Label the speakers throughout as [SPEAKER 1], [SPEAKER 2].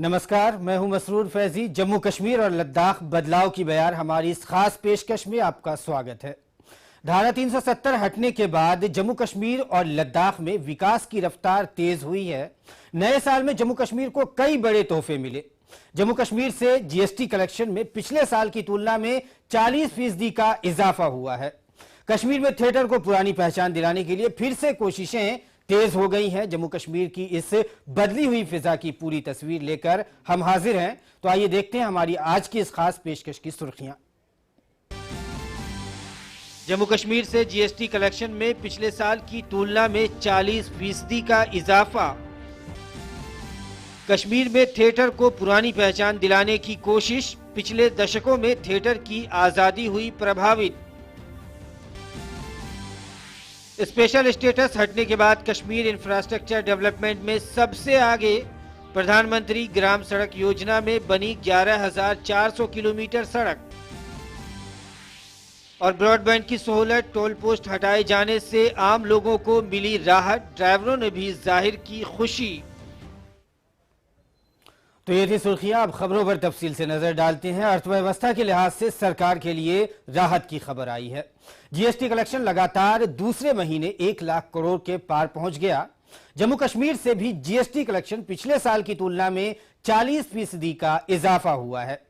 [SPEAKER 1] नमस्कार, मैं हूं मसरूर फैजी। जम्मू कश्मीर और लद्दाख बदलाव की बयार हमारी इस खास पेशकश में आपका स्वागत है। धारा 370 हटने के बाद जम्मू कश्मीर और लद्दाख में विकास की रफ्तार तेज हुई है। नए साल में जम्मू कश्मीर को कई बड़े तोहफे मिले। जम्मू कश्मीर से जीएसटी कलेक्शन में पिछले साल की तुलना में 40% का इजाफा हुआ है। कश्मीर में थिएटर को पुरानी पहचान दिलाने के लिए फिर से कोशिशें तेज हो गई हैं। जम्मू कश्मीर की इस बदली हुई फिजा की पूरी तस्वीर लेकर हम हाजिर हैं। तो आइए देखते हैं हमारी आज की इस खास पेशकश की सुर्खियां। जम्मू कश्मीर से जीएसटी कलेक्शन में पिछले साल की तुलना में 40% का इजाफा। कश्मीर में थिएटर को पुरानी पहचान दिलाने की कोशिश। पिछले दशकों में थिएटर की आजादी हुई प्रभावित। स्पेशल स्टेटस हटने के बाद कश्मीर इंफ्रास्ट्रक्चर डेवलपमेंट में सबसे आगे। प्रधानमंत्री ग्राम सड़क योजना में बनी 11,400 किलोमीटर सड़क और ब्रॉडबैंड की सहूलत। टोल पोस्ट हटाए जाने से आम लोगों को मिली राहत। ड्राइवरों ने भी जाहिर की खुशी। तो ये थी सुर्खियां। अब खबरों पर तफसील से नजर डालते हैं। अर्थव्यवस्था के लिहाज से सरकार के लिए राहत की खबर आई है। जीएसटी कलेक्शन लगातार दूसरे महीने 1 लाख करोड़ के पार पहुंच गया। जम्मू कश्मीर से भी जीएसटी कलेक्शन पिछले साल की तुलना में 40% का इजाफा हुआ है।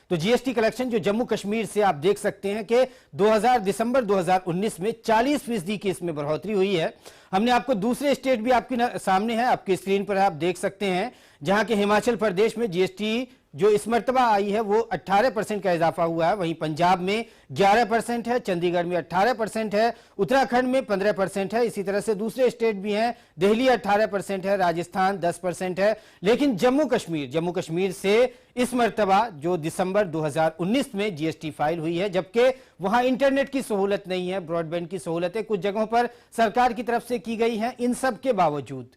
[SPEAKER 1] तो जीएसटी कलेक्शन जो जम्मू कश्मीर से आप देख सकते हैं कि दिसंबर 2019 में 40% की इसमें बढ़ोतरी हुई है। हमने आपको दूसरे स्टेट भी आपके सामने है, आपकी स्क्रीन पर आप देख सकते हैं, जहां के हिमाचल प्रदेश में जीएसटी जो इस मर्तबा आई है वो 18% का इजाफा हुआ है। वहीं पंजाब में 11% है, चंडीगढ़ में 18% है, उत्तराखंड में 15% है। इसी तरह से दूसरे स्टेट भी हैं, दिल्ली 18% है, राजस्थान 10% है। लेकिन जम्मू कश्मीर से इस मर्तबा जो दिसंबर 2019 में जीएसटी फाइल हुई है, जबकि वहां इंटरनेट की सहूलत नहीं है, ब्रॉडबैंड की सहूलतें कुछ जगहों पर सरकार की तरफ से की गई हैं। इन सब के बावजूद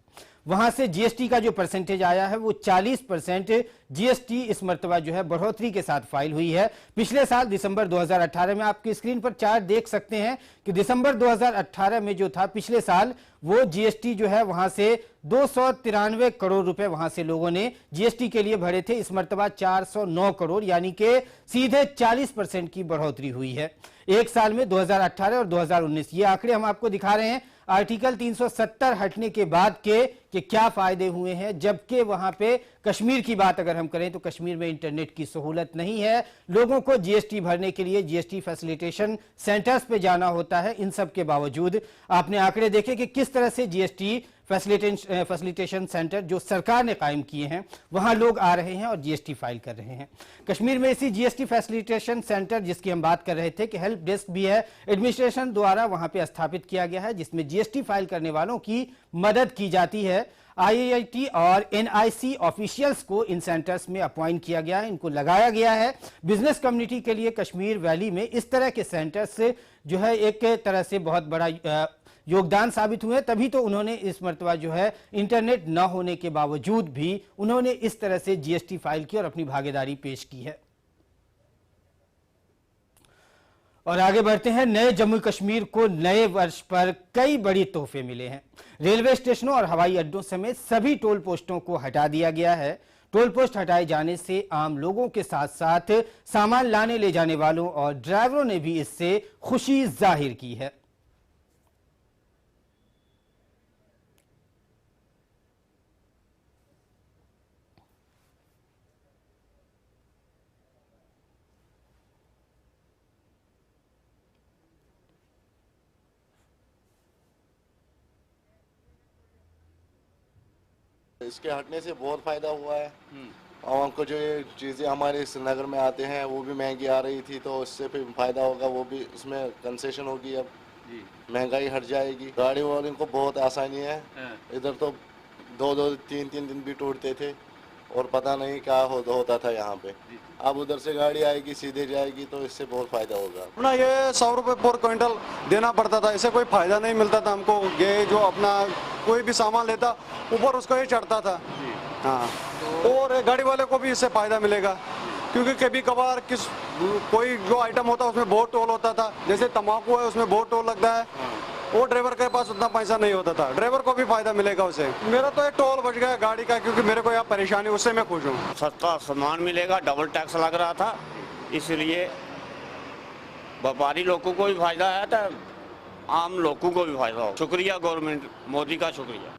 [SPEAKER 1] वहां से जीएसटी का जो परसेंटेज आया है वो 40% जीएसटी इस मर्तबा जो है बढ़ोतरी के साथ फाइल हुई है। पिछले साल दिसंबर 2018 में आपकी स्क्रीन पर चार्ट देख सकते हैं कि दिसंबर 2018 में जो था पिछले साल, वो जीएसटी जो है वहां से 293 करोड़ रुपए वहां से लोगों ने जीएसटी के लिए भरे थे। इस मर्तबा 409 करोड़ यानी कि सीधे 40% की बढ़ोतरी हुई है एक साल में, 2018 और 2019। ये आंकड़े हम आपको दिखा रहे हैं आर्टिकल 370 हटने के बाद के क्या फायदे हुए हैं। जबकि वहां पे कश्मीर की बात अगर हम करें तो कश्मीर में इंटरनेट की सहूलत नहीं है, लोगों को जीएसटी भरने के लिए जीएसटी फैसिलिटेशन सेंटर्स पे जाना होता है। इन सब के बावजूद आपने आंकड़े देखे कि किस तरह से जीएसटी फैसिलिटेशन सेंटर जो सरकार ने कायम किए हैं वहां लोग आ रहे हैं और जीएसटी फाइल कर रहे हैं। कश्मीर में इसी जीएसटी फैसिलिटेशन सेंटर जिसकी हम बात कर रहे थे कि हेल्प डेस्क भी है, एडमिनिस्ट्रेशन द्वारा वहां पे स्थापित किया गया है, जिसमें जीएसटी फाइल करने वालों की मदद की जाती है। आईआईटी और एनआईसी ऑफिशियल्स को इन सेंटर्स में अपॉइंट किया गया है, इनको लगाया गया है। बिजनेस कम्युनिटी के लिए कश्मीर वैली में इस तरह के सेंटर्स जो है एक तरह से बहुत बड़ा योगदान साबित हुए। तभी तो उन्होंने इस मर्तबा जो है इंटरनेट न होने के बावजूद भी उन्होंने इस तरह से जीएसटी फाइल की और अपनी भागीदारी पेश की है। और आगे बढ़ते हैं। नए जम्मू कश्मीर को नए वर्ष पर कई बड़ी तोहफे मिले हैं। रेलवे स्टेशनों और हवाई अड्डों समेत सभी टोल पोस्टों को हटा दिया गया है। टोल पोस्ट हटाए जाने से आम लोगों के साथ साथ सामान लाने ले जाने वालों और ड्राइवरों ने भी इससे खुशी जाहिर की है।
[SPEAKER 2] इसके हटने से बहुत फायदा हुआ है। और हमको जो ये चीज़ें हमारे श्रीनगर में आते हैं वो भी महंगी आ रही थी, तो इससे फिर फायदा होगा, वो भी इसमें कंसेशन होगी। अब महंगाई हट जाएगी, गाड़ी वालों को बहुत आसानी है। इधर तो 2-3 दिन भी टूटते थे और पता नहीं क्या होता था यहाँ पे। अब उधर से गाड़ी आएगी सीधे जाएगी, तो इससे बहुत फायदा होगा।
[SPEAKER 3] अपना ये 100 रुपये पर क्विंटल देना पड़ता था, इससे कोई फायदा नहीं मिलता था हमको। ये जो अपना कोई भी सामान लेता ऊपर उसको ही चढ़ता था। हाँ, और गाड़ी वाले को भी इससे फायदा मिलेगा, क्योंकि कभी कभार कोई जो आइटम होता है उसमें बहुत टोल होता था। जैसे तम्बाकू है उसमें बहुत टोल लगता है, वो ड्राइवर के पास उतना पैसा नहीं होता था, ड्राइवर को भी फायदा मिलेगा उसे। मेरा तो एक टोल बच गया गाड़ी का, क्योंकि मेरे को यहाँ परेशानी, उससे मैं खुश हूँ।
[SPEAKER 4] सस्ता सामान मिलेगा, डबल टैक्स लग रहा था, इसलिए व्यापारी लोगों को भी फायदा है तो आम लोगों को भी फायदा हो। शुक्रिया गवर्नमेंट मोदी का, शुक्रिया।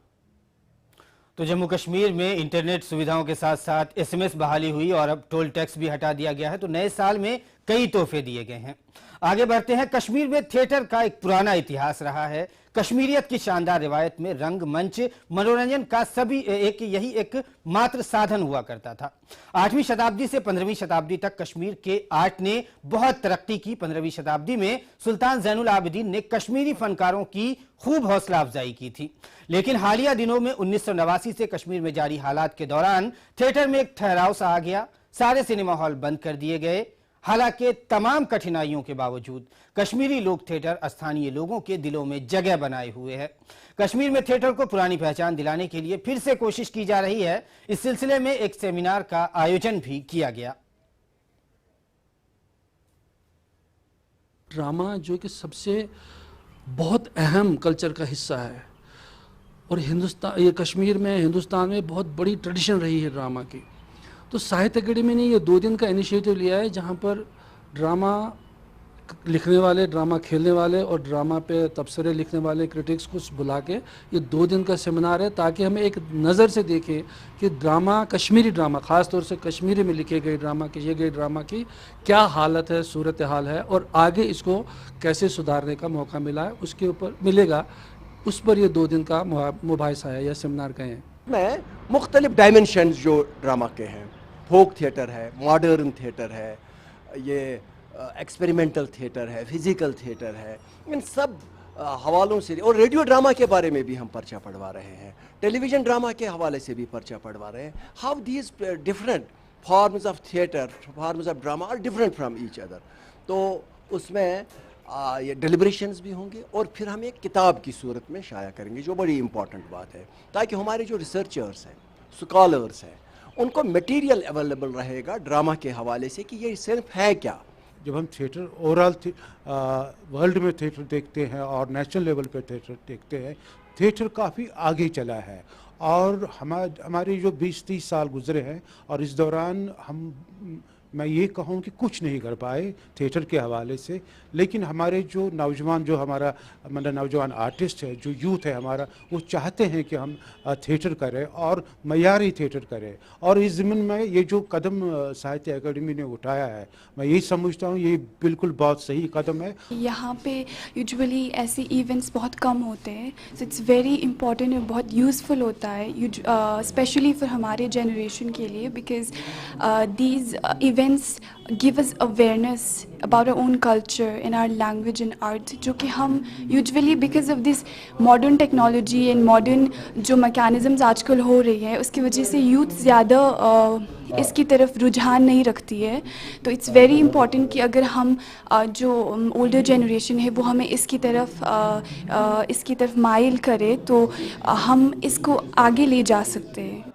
[SPEAKER 1] तो जम्मू कश्मीर में इंटरनेट सुविधाओं के साथ साथ एसएमएस बहाली हुई और अब टोल टैक्स भी हटा दिया गया है, तो नए साल में कई तोहफे दिए गए हैं। आगे बढ़ते हैं। कश्मीर में थिएटर का एक पुराना इतिहास रहा है। कश्मीरियत की शानदार रिवायत में रंगमंच मनोरंजन का यही एक मात्र साधन हुआ करता था। 8वीं शताब्दी से 15वीं शताब्दी तक कश्मीर के आर्ट ने बहुत तरक्की की। 15वीं शताब्दी में सुल्तान जैनुल आबिदीन ने कश्मीरी फनकारों की खूब हौसला अफजाई की थी, लेकिन हालिया दिनों में 1989 से कश्मीर में जारी हालात के दौरान थिएटर में एक ठहराव सा आ गया। सारे सिनेमा हॉल बंद कर दिए गए। हालांकि तमाम कठिनाइयों के बावजूद कश्मीरी लोक थिएटर स्थानीय लोगों के दिलों में जगह बनाए हुए है। कश्मीर में थिएटर को पुरानी पहचान दिलाने के लिए फिर से कोशिश की जा रही है। इस सिलसिले में एक सेमिनार का आयोजन भी किया गया।
[SPEAKER 5] ड्रामा जो कि सबसे बहुत अहम कल्चर का हिस्सा है, और ये कश्मीर में, हिंदुस्तान में बहुत बड़ी ट्रेडिशन रही है ड्रामा की। तो साहित्य अकेडमी ने ये 2 दिन का इनिशिएटिव लिया है, जहाँ पर ड्रामा लिखने वाले, ड्रामा खेलने वाले और ड्रामा पे तबसरे लिखने वाले क्रिटिक्स को बुला के ये 2 दिन का सेमिनार है, ताकि हमें एक नज़र से देखें कि ड्रामा, कश्मीरी ड्रामा, ख़ास तौर से कश्मीरी में लिखे गए ड्रामा, किए गए ड्रामा की क्या हालत है, सूरत हाल है, और आगे इसको कैसे सुधारने का मौका मिला है, उसके ऊपर मिलेगा, उस पर ये 2 दिन का मुबाहिसा है या सेमिनार का है।
[SPEAKER 6] में मुख्तलिफ डायमेंशंस जो ड्रामा के हैं, फोक थिएटर है, मॉडर्न थिएटर है, ये एक्सपेरिमेंटल थिएटर है, फिजिकल थिएटर है, इन सब हवालों से, और रेडियो ड्रामा के बारे में भी हम पर्चा पढ़वा रहे हैं, टेलीविज़न ड्रामा के हवाले से भी पर्चा पढ़वा रहे हैं। How these different forms of theatre, forms of drama are different from each other. तो उसमें ये डिलिब्रेशंस भी होंगे, और फिर हम एक किताब की सूरत में शाया करेंगे, जो बड़ी इंपॉर्टेंट बात है, ताकि हमारे जो रिसर्चर्स हैं, स्कॉलर्स हैं, उनको मटेरियल अवेलेबल रहेगा ड्रामा के हवाले से कि ये सिर्फ है क्या।
[SPEAKER 7] जब हम थिएटर ओवरऑल वर्ल्ड में थिएटर देखते हैं और नेशनल लेवल पे थिएटर देखते हैं, थिएटर काफ़ी आगे चला है, और हमारे जो 20-30 साल गुजरे हैं, और इस दौरान मैं ये कहूँ कि कुछ नहीं कर पाए थिएटर के हवाले से, लेकिन हमारे जो नौजवान, जो हमारा मतलब नौजवान आर्टिस्ट है, जो यूथ है हमारा, वो चाहते हैं कि हम थिएटर करें और मयारी थिएटर करें। और इस ज़मीन में ये जो कदम साहित्य अकेडमी ने उठाया है, मैं यही समझता हूँ ये बिल्कुल बहुत सही कदम है।
[SPEAKER 8] यहाँ पे यूजुअली ऐसे इवेंट्स बहुत कम होते हैं, सो इट्स वेरी इंपॉर्टेंट और बहुत यूज़फुल होता है, स्पेशली फॉर हमारे जनरेशन के लिए, because these events give us awareness about our own culture and our language and art, जो कि हम usually because of this modern technology and modern जो mechanisms आजकल हो रही है, उसकी वजह से youth ज़्यादा इसकी तरफ रुझान नहीं रखती है। तो इट्स वेरी इंपॉर्टेंट कि अगर हम जो ओल्डर जनरेशन है वो हमें इसकी तरफ माइल करे, तो हम इसको आगे ले जा सकते हैं।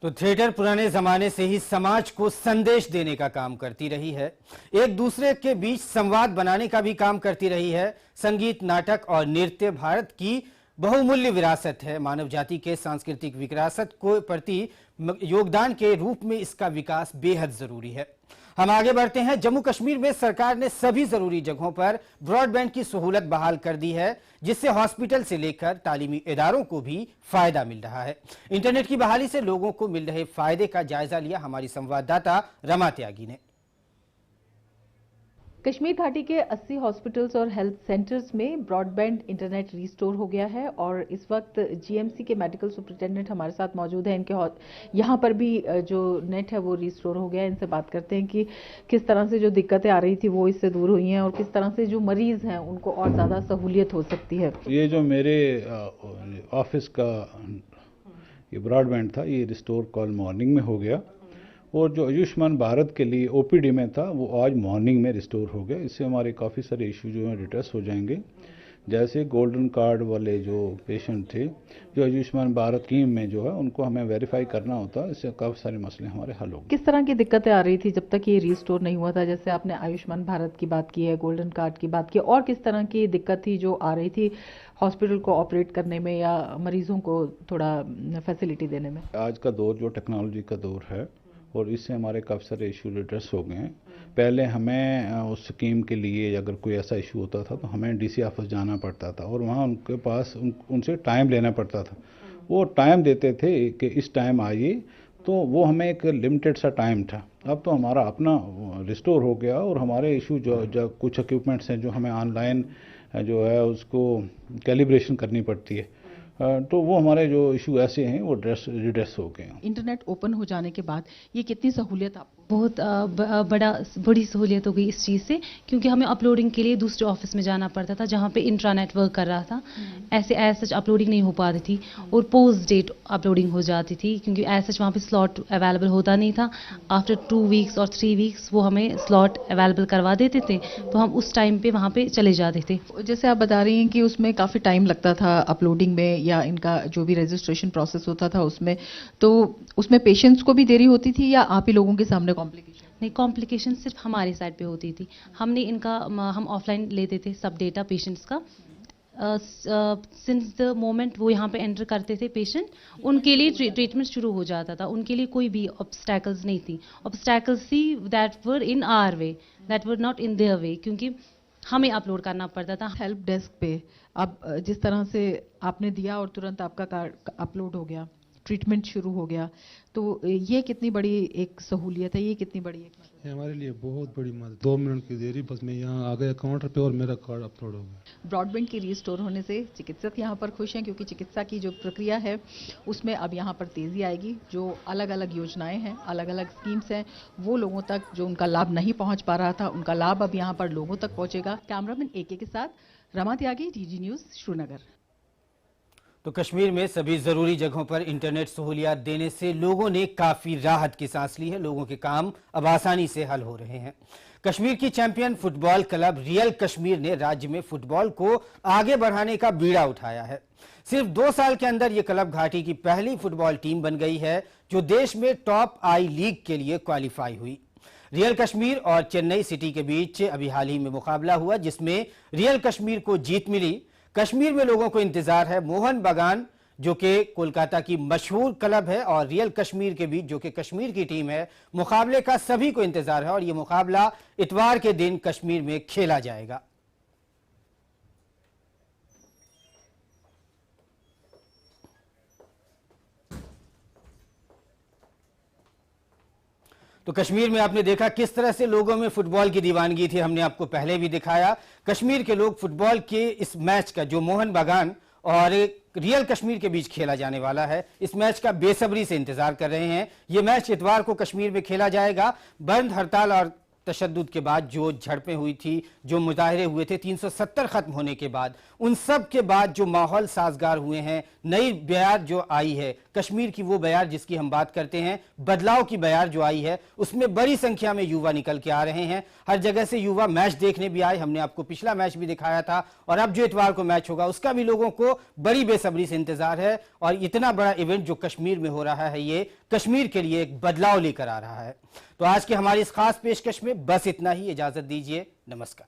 [SPEAKER 1] तो थिएटर पुराने जमाने से ही समाज को संदेश देने का काम करती रही है, एक दूसरे के बीच संवाद बनाने का भी काम करती रही है। संगीत, नाटक और नृत्य भारत की बहुमूल्य विरासत है। मानव जाति के सांस्कृतिक विरासत को प्रति योगदान के रूप में इसका विकास बेहद जरूरी है। हम आगे बढ़ते हैं। जम्मू कश्मीर में सरकार ने सभी जरूरी जगहों पर ब्रॉडबैंड की सहूलत बहाल कर दी है, जिससे हॉस्पिटल से लेकर तालीमी इदारों को भी फायदा मिल रहा है। इंटरनेट की बहाली से लोगों को मिल रहे फायदे का जायजा लिया हमारी संवाददाता रमा त्यागी ने।
[SPEAKER 9] कश्मीर घाटी के 80 हॉस्पिटल्स और हेल्थ सेंटर्स में ब्रॉडबैंड इंटरनेट रिस्टोर हो गया है, और इस वक्त जीएमसी के मेडिकल सुपरिटेंडेंट हमारे साथ मौजूद हैं। इनके यहाँ पर भी जो नेट है वो रिस्टोर हो गया है। इनसे बात करते हैं कि किस तरह से जो दिक्कतें आ रही थी वो इससे दूर हुई हैं, और किस तरह से जो मरीज हैं उनको और ज़्यादा सहूलियत हो सकती है।
[SPEAKER 10] ये जो मेरे ऑफिस का ये ब्रॉडबैंड था, ये रिस्टोर कल मॉर्निंग में हो गया, और जो आयुष्मान भारत के लिए ओपीडी में था वो आज मॉर्निंग में रिस्टोर हो गया। इससे हमारे काफ़ी सारे इशू जो हैं डिटेक्ट हो जाएंगे। जैसे गोल्डन कार्ड वाले जो पेशेंट थे, जो आयुष्मान भारत स्कीम में जो है उनको हमें वेरीफाई करना होता, इससे काफ़ी सारे मसले हमारे हल हो गए।
[SPEAKER 9] किस तरह की दिक्कतें आ रही थी जब तक ये रिस्टोर नहीं हुआ था? जैसे आपने आयुष्मान भारत की बात की है, गोल्डन कार्ड की बात की, और किस तरह की दिक्कत थी जो आ रही थी हॉस्पिटल को ऑपरेट करने में या मरीजों को थोड़ा फैसिलिटी देने में?
[SPEAKER 10] आज का दौर जो टेक्नोलॉजी का दौर है और इससे हमारे काफ़ी सारे इशू एड्रेस हो गए हैं। पहले हमें उस स्कीम के लिए अगर कोई ऐसा इशू होता था तो हमें डीसी ऑफिस जाना पड़ता था और वहाँ उनके पास उनसे टाइम लेना पड़ता था। वो टाइम देते थे कि इस टाइम आइए, तो वो हमें एक लिमिटेड सा टाइम था। अब तो हमारा अपना रिस्टोर हो गया और हमारे इशू जो कुछ इक्विपमेंट्स हैं जो हमें ऑनलाइन जो है उसको कैलिब्रेशन करनी पड़ती है, तो वो हमारे जो इशू ऐसे हैं वो रिड्रेस हो गए हैं।
[SPEAKER 9] इंटरनेट ओपन हो जाने के बाद ये कितनी सहूलियत आपको?
[SPEAKER 11] बहुत बड़ी सहूलियत हो गई इस चीज़ से, क्योंकि हमें अपलोडिंग के लिए दूसरे ऑफिस में जाना पड़ता था जहाँ पे इंट्रानेट वर्क कर रहा था। ऐसे सच अपलोडिंग नहीं हो पाती थी और पोस्ट डेट अपलोडिंग हो जाती थी, क्योंकि सच वहाँ पे स्लॉट अवेलेबल होता नहीं था। आफ्टर 2 वीक्स और 3 वीक्स वो हमें स्लॉट अवेलेबल करवा देते थे, तो हम उस टाइम पे वहाँ पे चले जाते थे।
[SPEAKER 9] जैसे आप बता रही हैं कि उसमें काफ़ी टाइम लगता था अपलोडिंग में या इनका जो भी रजिस्ट्रेशन प्रोसेस होता था उसमें, तो उसमें पेशेंट्स को भी देरी होती थी या आप ही लोगों के सामने कॉम्प्लिकेशन?
[SPEAKER 11] नहीं, कॉम्प्लिकेशन सिर्फ हमारी साइड पे होती थी। हम ऑफलाइन लेते थे सब डेटा पेशेंट्स का। सिंस द मोमेंट वो यहाँ पे एंटर करते थे पेशेंट, उनके लिए ट्रीटमेंट शुरू हो जाता था। उनके लिए कोई भी ऑब्स्टैकल्स नहीं थी। ऑब्स्टैकल्स थी that were in our way, that were not in their way, क्योंकि हमें अपलोड करना पड़ता था।
[SPEAKER 9] हेल्प डेस्क पे अब जिस तरह से आपने दिया और तुरंत आपका कार्ड अपलोड हो गया, ट्रीटमेंट शुरू हो गया, तो ये कितनी बड़ी एक सहूलियत है, ये कितनी बड़ी एक मदद
[SPEAKER 12] है? हमारे लिए बहुत बड़ी मदद। 2 मिनट की देरी, बस मैं यहाँ आ गया काउंटर पे और मेरा कार्ड अपलोड हो गया।
[SPEAKER 9] ब्रॉडबैंड के रिस्टोर होने से चिकित्सक यहाँ पर खुश हैं, क्योंकि चिकित्सा की जो प्रक्रिया है उसमें अब यहाँ पर तेज़ी आएगी। जो अलग अलग योजनाएं हैं, अलग अलग स्कीम्स हैं, वो लोगों तक जो उनका लाभ नहीं पहुँच पा रहा था, उनका लाभ अब यहाँ पर लोगों तक पहुँचेगा। कैमरामैन AK के साथ रमा त्यागी, DG न्यूज़, श्रीनगर।
[SPEAKER 1] तो कश्मीर में सभी जरूरी जगहों पर इंटरनेट सहूलियात देने से लोगों ने काफी राहत की सांस ली है। लोगों के काम अब आसानी से हल हो रहे हैं। कश्मीर की champion football club real Kashmir ने राज्य में फुटबॉल को आगे बढ़ाने का बीड़ा उठाया है। सिर्फ 2 साल के अंदर यह क्लब घाटी की पहली फुटबॉल टीम बन गई है जो देश में टॉप आई लीग के लिए क्वालिफाई हुई। रियल कश्मीर और चेन्नई सिटी के बीच अभी हाल ही में मुकाबला हुआ, जिसमें रियल कश्मीर को जीत मिली। कश्मीर में लोगों को इंतजार है मोहन बागान, जो कि कोलकाता की मशहूर क्लब है, और रियल कश्मीर के बीच, जो कि कश्मीर की टीम है। मुकाबले का सभी को इंतजार है और यह मुकाबला इतवार के दिन कश्मीर में खेला जाएगा। तो कश्मीर में आपने देखा किस तरह से लोगों में फुटबॉल की दीवानगी थी। हमने आपको पहले भी दिखाया। कश्मीर के लोग फुटबॉल के इस मैच का, जो मोहन बागान और रियल कश्मीर के बीच खेला जाने वाला है, इस मैच का बेसब्री से इंतजार कर रहे हैं। यह मैच इतवार को कश्मीर में खेला जाएगा। बंद, हड़ताल और तशद्दुद के बाद जो झड़पें हुई थी, जो मुजाहरे हुए थे 370 खत्म होने के बाद, उन सब के बाद जो माहौल साजगार हुए हैं, नई बयार जो आई है कश्मीर की, वो बयार जिसकी हम बात करते हैं, बदलाव की बयार जो आई है, उसमें बड़ी संख्या में युवा निकल के आ रहे हैं। हर जगह से युवा मैच देखने भी आए। हमने आपको पिछला मैच भी दिखाया था और अब जो इतवार को मैच होगा उसका भी लोगों को बड़ी बेसब्री से इंतजार है। और इतना बड़ा इवेंट जो कश्मीर में हो रहा है, ये कश्मीर के लिए एक बदलाव लेकर आ रहा है। तो आज की हमारी इस खास पेशकश में बस इतना ही। इजाजत दीजिए, नमस्कार।